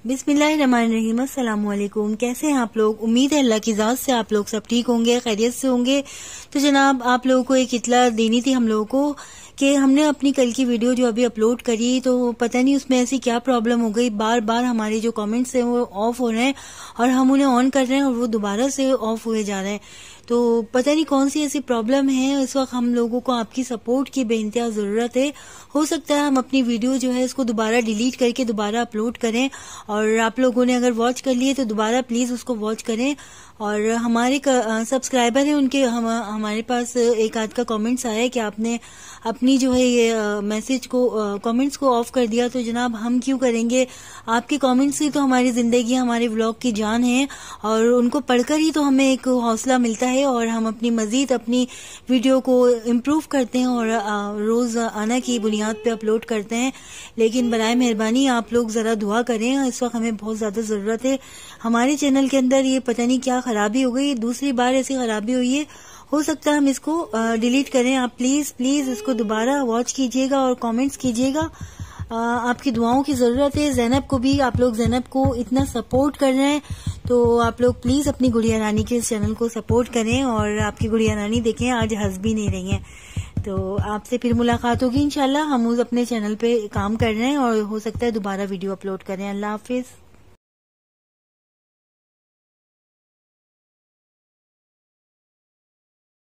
बिस्मिल्लाहिर्रहमानिर्रहीम। अस्सलाम वालेकुम। कैसे हैं आप लोग? उम्मीद है अल्लाह की ज़ात से आप लोग सब ठीक होंगे, खैरियत से होंगे। तो जनाब, आप लोगों को एक इत्तला देनी थी हम लोगों को कि हमने अपनी कल की वीडियो जो अभी अपलोड करी, तो पता नहीं उसमें ऐसी क्या प्रॉब्लम हो गई, बार बार हमारे जो कमेंट्स हैं वो ऑफ हो रहे हैं और हम उन्हें ऑन कर रहे हैं और वो दोबारा से ऑफ हुए जा रहे हैं। तो पता नहीं कौन सी ऐसी प्रॉब्लम है। इस वक्त हम लोगों को आपकी सपोर्ट की बेइंतहा जरूरत है। हो सकता है हम अपनी वीडियो जो है इसको दोबारा डिलीट करके दोबारा अपलोड करें, और आप लोगों ने अगर वॉच कर लिए तो दोबारा प्लीज उसको वॉच करें। और हमारे सब्सक्राइबर हैं उनके हमारे पास एक आध का कमेंट्स आया है कि आपने अपनी जो है ये मैसेज को कमेंट्स को ऑफ कर दिया। तो जनाब, हम क्यों करेंगे? आपके कमेंट्स ही तो हमारी जिंदगी, हमारे व्लॉग की जान है, और उनको पढ़कर ही तो हमें एक हौसला मिलता है और हम अपनी वीडियो को इम्प्रूव करते हैं और रोज आना की बुनियाद पे अपलोड करते हैं। लेकिन बराए मेहरबानी आप लोग जरा दुआ करें, इस वक्त हमें बहुत ज्यादा जरूरत है। हमारे चैनल के अंदर ये पता नहीं क्या खराबी हो गई, दूसरी बार ऐसी खराबी हुई है। हो सकता है हम इसको डिलीट करें। आप प्लीज इसको दोबारा वॉच कीजिएगा और कमेंट्स कीजिएगा। आपकी दुआओं की जरूरत है। ज़ैनब को भी, आप लोग ज़ैनब को इतना सपोर्ट कर रहे हैं, तो आप लोग प्लीज अपनी गुड़िया रानी के इस चैनल को सपोर्ट करें। और आपकी गुड़िया रानी देखें आज हंस भी नहीं रही हैं। तो आपसे फिर मुलाकात होगी इंशाल्लाह। हम उस अपने चैनल पे काम कर रहे हैं और हो सकता है दोबारा वीडियो अपलोड करें। अल्लाह हाफिज।